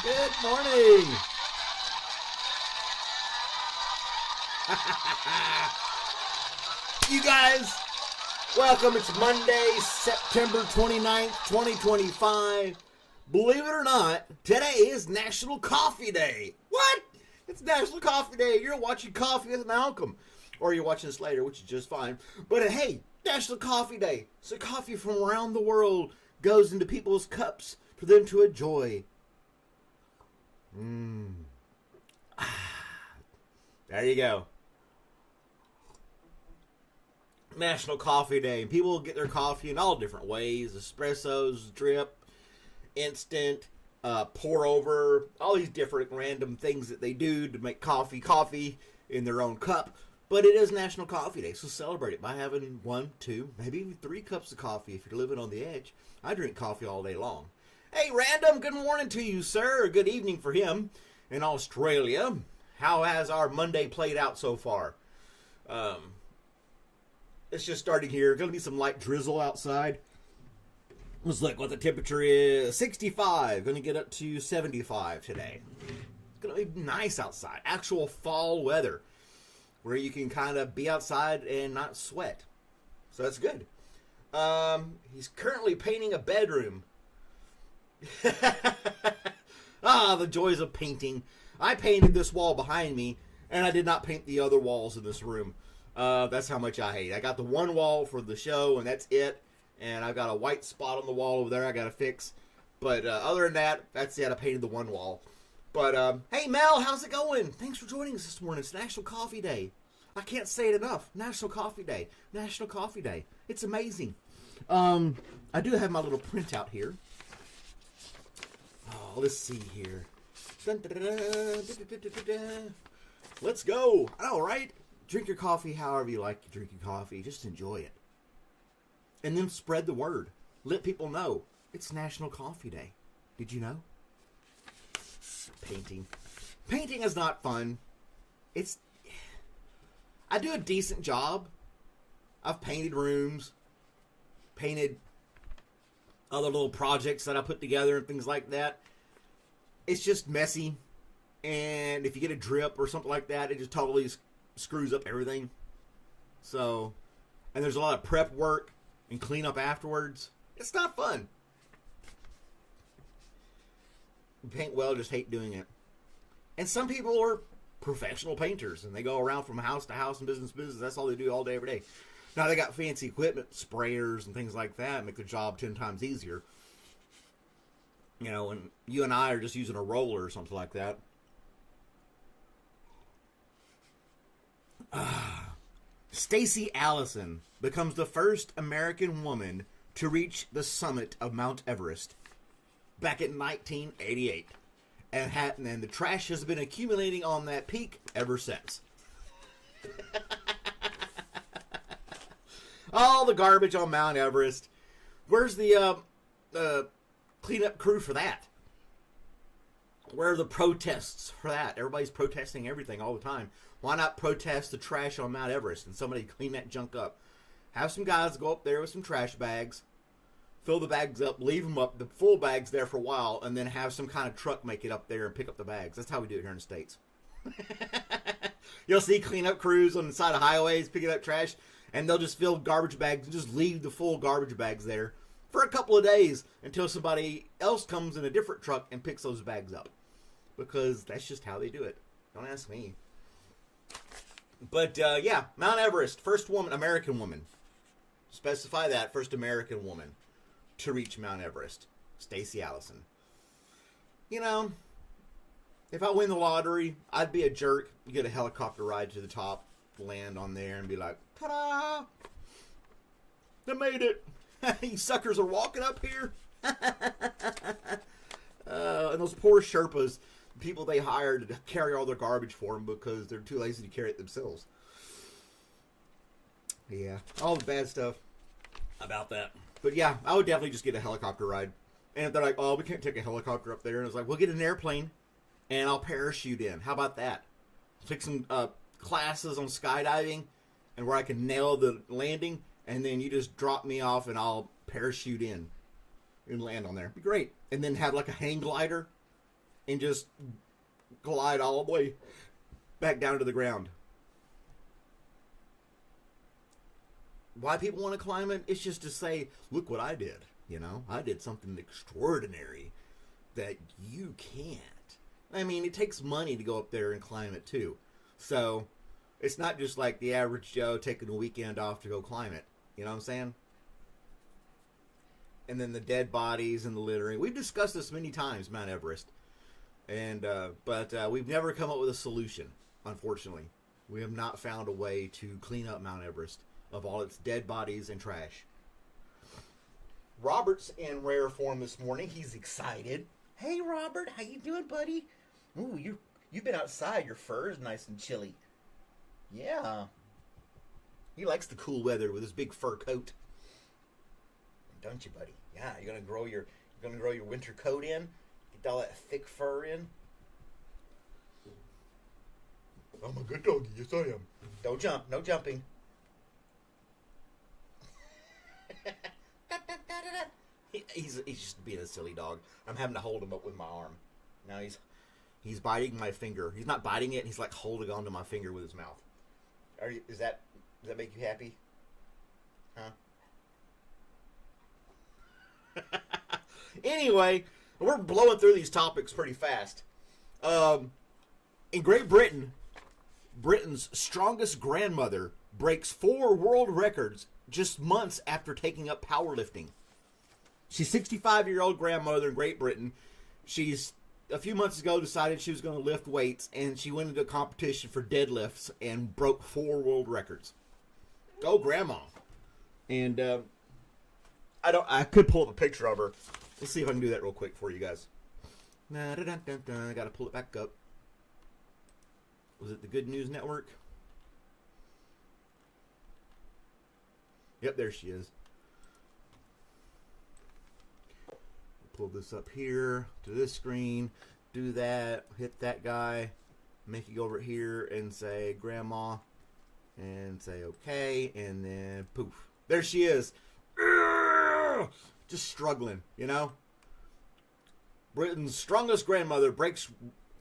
Good morning. You guys, welcome. It's Monday, September 29th, 2025. Believe it or not, today is National Coffee Day. What? It's National Coffee Day. You're watching Coffee with Malcolm. Or you're watching this later, which is just fine. But hey, National Coffee Day. So coffee from around the world goes into people's cups for them to enjoy. There you go. National Coffee Day. People get their coffee in all different ways. Espressos, drip, instant, pour over. All these different random things that they do to make coffee in their own cup. But it is National Coffee Day, so celebrate it by having 1, 2, maybe even 3 cups of coffee if you're living on the edge. I drink coffee all day long. Hey, Random, good morning to you, sir. Good evening for him in Australia. How has our Monday played out so far? It's just starting here. Going to be some light drizzle outside. Let's look what the temperature is. 65. Going to get up to 75 today. It's going to be nice outside. Actual fall weather where you can kind of be outside and not sweat. So that's good. He's currently painting a bedroom. The joys of painting. I painted this wall behind me, and I did not paint the other walls in this room. That's how much I hate. I got the one wall for the show, and that's it. And I've got a white spot on the wall over there I got to fix. But other than that, that's it. I painted the one wall. But, hey, Mel, how's it going? Thanks for joining us this morning. It's National Coffee Day. I can't say it enough. National Coffee Day. National Coffee Day. It's amazing. I do have my little printout here. Oh, let's see here. Let's go. All right. Drink your coffee however you like to drink your coffee. Just enjoy it. And then spread the word. Let people know. It's National Coffee Day. Did you know? Painting. Painting is not fun. I do a decent job. I've painted rooms. Painted other little projects that I put together and things like that. It's just messy. And if you get a drip or something like that, it just totally screws up everything. So, and there's a lot of prep work and cleanup afterwards. It's not fun. You paint well, just hate doing it. And some people are professional painters, and they go around from house to house and business to business. That's all they do all day, every day. Now, they got fancy equipment, sprayers and things like that, make the job 10 times easier. You know, and you and I are just using a roller or something like that. Stacey Allison becomes the first American woman to reach the summit of Mount Everest back in 1988. And the trash has been accumulating on that peak ever since. All the garbage on Mount Everest. Where's the cleanup crew for that? Where are the protests for that? Everybody's protesting everything all the time. Why not protest the trash on Mount Everest and somebody clean that junk up? Have some guys go up there with some trash bags, fill the bags up, leave them up, the full bags there for a while, and then have some kind of truck make it up there and pick up the bags. That's how we do it here in the States. You'll see cleanup crews on the side of highways picking up trash, and they'll just fill garbage bags and just leave the full garbage bags there for a couple of days until somebody else comes in a different truck and picks those bags up. Because that's just how they do it. Don't ask me. But, yeah, Mount Everest, first woman, American woman. Specify that, first American woman to reach Mount Everest. Stacey Allison. You know, if I win the lottery, I'd be a jerk. You get a helicopter ride to the top, land on there, and be like, ta-da! I made it! You suckers are walking up here! And those poor Sherpas, people they hired to carry all their garbage for them because they're too lazy to carry it themselves. Yeah, all the bad stuff about that. But yeah, I would definitely just get a helicopter ride. And if they're like, oh, we can't take a helicopter up there. And it's like, we'll get an airplane and I'll parachute in. How about that? Take some classes on skydiving and where I can nail the landing. And then you just drop me off and I'll parachute in and land on there. Be great. And then have like a hang glider and just glide all the way back down to the ground. Why people want to climb it? It's just to say, look what I did. You know, I did something extraordinary that you can't. I mean, it takes money to go up there and climb it too. So it's not just like the average Joe taking a weekend off to go climb it. You know what I'm saying? And then the dead bodies and the littering. We've discussed this many times, Mount Everest. And but we've never come up with a solution, unfortunately. We have not found a way to clean up Mount Everest of all its dead bodies and trash. Robert's in rare form this morning. He's excited. Hey, Robert, how you doing, buddy? Ooh, you've been outside. Your fur is nice and chilly. Yeah. He likes the cool weather with his big fur coat. Don't you, buddy? Yeah, you're gonna grow your winter coat in, get all that thick fur in. I'm a good doggy, yes I am. Don't jump, no jumping. He's just being a silly dog. I'm having to hold him up with my arm. Now he's biting my finger. He's not biting it. He's like holding onto my finger with his mouth. Does that make you happy? Huh? Anyway, we're blowing through these topics pretty fast. In Great Britain, Britain's strongest grandmother breaks 4 world records just months after taking up powerlifting. She's 65-year-old grandmother in Great Britain. She's a few months ago decided she was going to lift weights, and she went into a competition for deadlifts and broke 4 world records. Go, grandma! And I could pull up a picture of her. Let's see if I can do that real quick for you guys. I got to pull it back up. Was it the Good News Network? Yep, there she is. Pull this up here to this screen. Do that. Hit that guy. Make you go over here and say grandma. And say okay. And then poof. There she is. Just struggling, you know. Britain's strongest grandmother breaks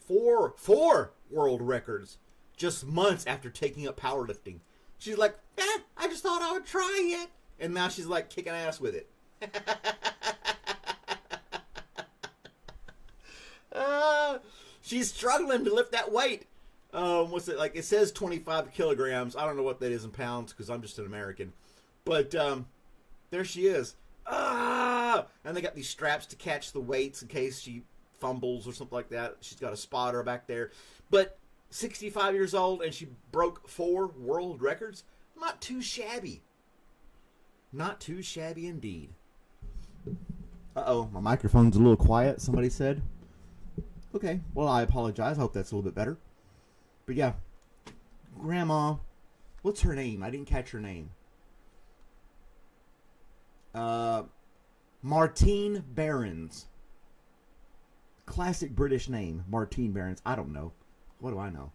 four world records just months after taking up powerlifting. She's like, I just thought I would try it. And now she's like kicking ass with it. She's struggling to lift that weight. What's it like? It says 25 kilograms. I don't know what that is in pounds because I'm just an American. But there she is. And they got these straps to catch the weights in case she fumbles or something like that. She's got a spotter back there. But 65 years old and she broke 4 world records. Not too shabby. Not too shabby indeed. Uh-oh, my microphone's a little quiet, somebody said. Okay, well, I apologize. I hope that's a little bit better. But yeah, Grandma, what's her name? I didn't catch her name. Martine Barons. Classic British name, Martine Barons. I don't know. What do I know?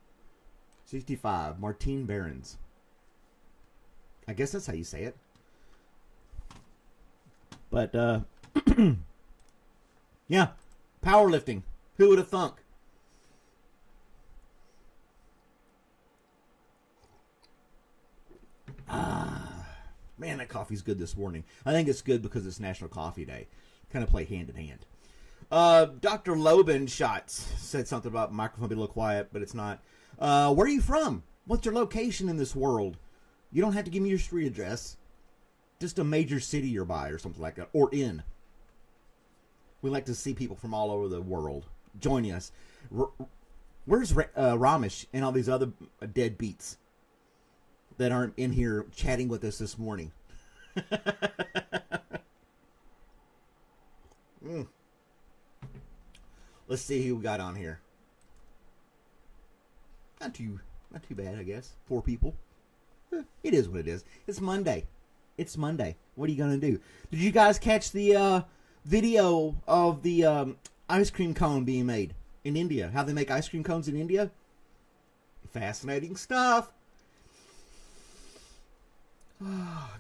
65, Martine Barons. I guess that's how you say it. But, yeah, powerlifting. Who would have thunk? Man, that coffee's good this morning. I think it's good because it's National Coffee Day. Kind of play hand in hand. Dr. Loban Shots said something about microphone being a little quiet, but it's not. Where are you from? What's your location in this world? You don't have to give me your street address. Just a major city you're by or something like that. Or in. We like to see people from all over the world joining us. Where's Ramesh and all these other deadbeats that aren't in here chatting with us this morning? Let's see who we got on here. Not too bad, I guess. 4 people. It is what it is. It's Monday. It's Monday. What are you gonna do? Did you guys catch the video of the ice cream cone being made in India? How they make ice cream cones in India? Fascinating stuff.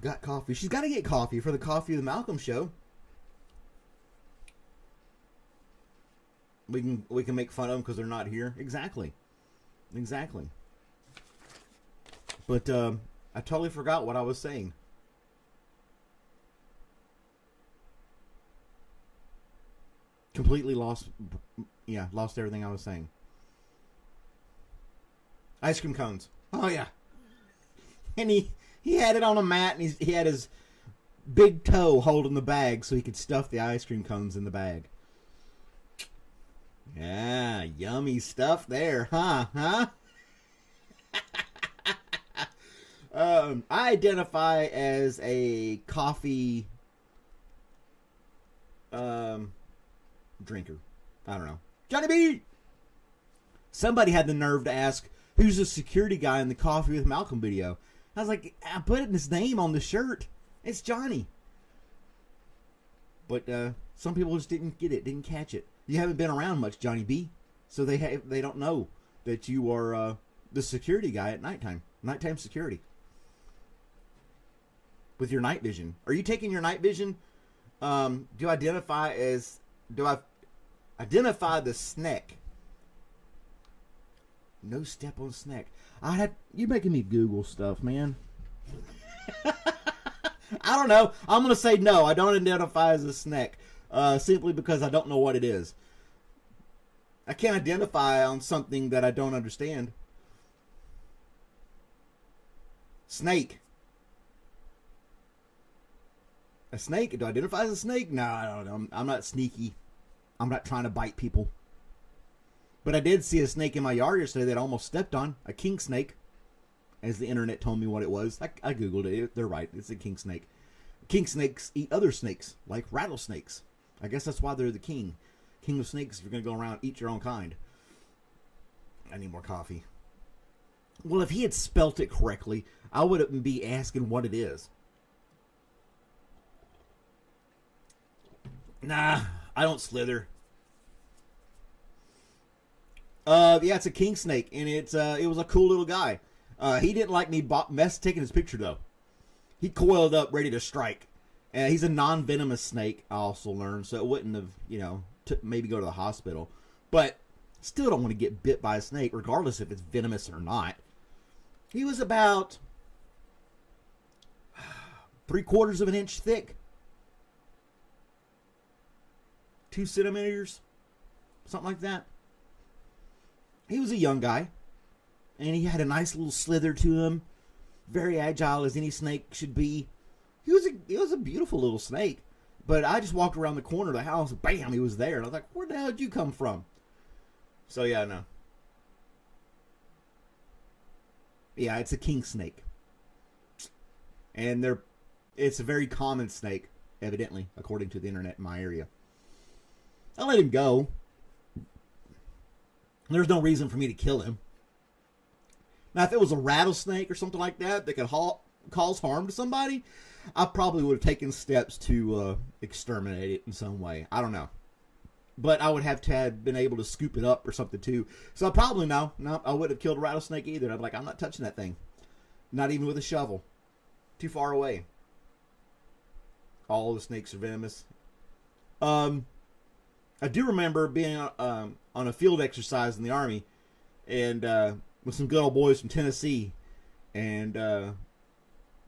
Got coffee. She's got to get coffee for the Coffee of the Malcolm show. We can make fun of them because they're not here. Exactly. But I totally forgot what I was saying. Completely lost. Yeah, lost everything I was saying. Ice cream cones. Oh yeah. And he had it on a mat, and he had his big toe holding the bag so he could stuff the ice cream cones in the bag. Yeah, yummy stuff there, huh? I identify as a coffee drinker. I don't know. Johnny B! Somebody had the nerve to ask, who's the security guy in the Coffee with Malcolm video? I was like, I put his name on the shirt. It's Johnny. But some people just didn't get it, didn't catch it. You haven't been around much, Johnny B. So they don't know that you are the security guy at nighttime. Nighttime security. With your night vision. Are you taking your night vision? Do I identify the snack? No step on snack. You're making me Google stuff, man. I don't know. I'm going to say no. I don't identify as a snack. Simply because I don't know what it is. I can't identify on something that I don't understand. Snake. A snake? Do I identify as a snake? No, I don't know. I'm not sneaky. I'm not trying to bite people. But I did see a snake in my yard yesterday that I almost stepped on. A king snake. As the internet told me what it was. I Googled it. They're right. It's a king snake. King snakes eat other snakes, like rattlesnakes. I guess that's why they're the king. King of snakes, if you're going to go around and eat your own kind. I need more coffee. Well, if he had spelt it correctly, I wouldn't be asking what it is. Nah, I don't slither. Yeah, it's a king snake, and it was a cool little guy. He didn't like me taking his picture, though. He coiled up, ready to strike. He's a non-venomous snake, I also learned, so it wouldn't have, maybe go to the hospital. But still don't want to get bit by a snake, regardless if it's venomous or not. He was about 3/4 of an inch thick. 2 centimeters. Something like that. He was a young guy. And he had a nice little slither to him. Very agile as any snake should be. He was a beautiful little snake. But I just walked around the corner of the house. Bam, he was there. And I was like, where the hell did you come from? So yeah, no. Yeah, it's a king snake. And it's a very common snake, evidently, according to the internet in my area. I let him go. There's no reason for me to kill him. Now, if it was a rattlesnake or something like that could cause harm to somebody, I probably would have taken steps to exterminate it in some way. I don't know. But I would have to have been able to scoop it up or something too. So probably no, I wouldn't have killed a rattlesnake either. I'd be like, I'm not touching that thing. Not even with a shovel. Too far away. All the snakes are venomous. I do remember being on a field exercise in the Army, and with some good old boys from Tennessee, and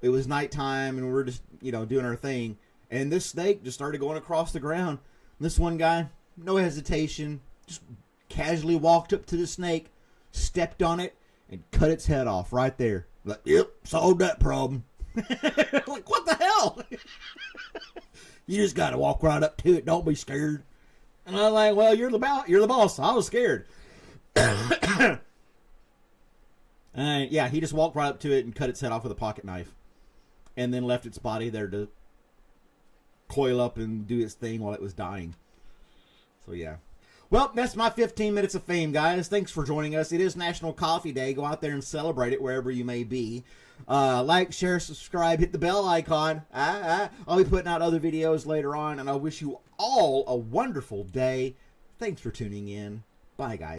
it was nighttime, and we were just doing our thing, and this snake just started going across the ground. And this one guy, no hesitation, just casually walked up to the snake, stepped on it, and cut its head off right there. Like, yep, solved that problem. Like, what the hell? You just got to walk right up to it. Don't be scared. And I'm like, well, you're the boss. I was scared. And yeah, he just walked right up to it and cut its head off with a pocket knife. And then left its body there to coil up and do its thing while it was dying. So yeah. Well, that's my 15 minutes of fame, guys. Thanks for joining us. It is National Coffee Day. Go out there and celebrate it wherever you may be. Like, share, subscribe, hit the bell icon. I'll be putting out other videos later on, and I wish you all a wonderful day. Thanks for tuning in. Bye, guys.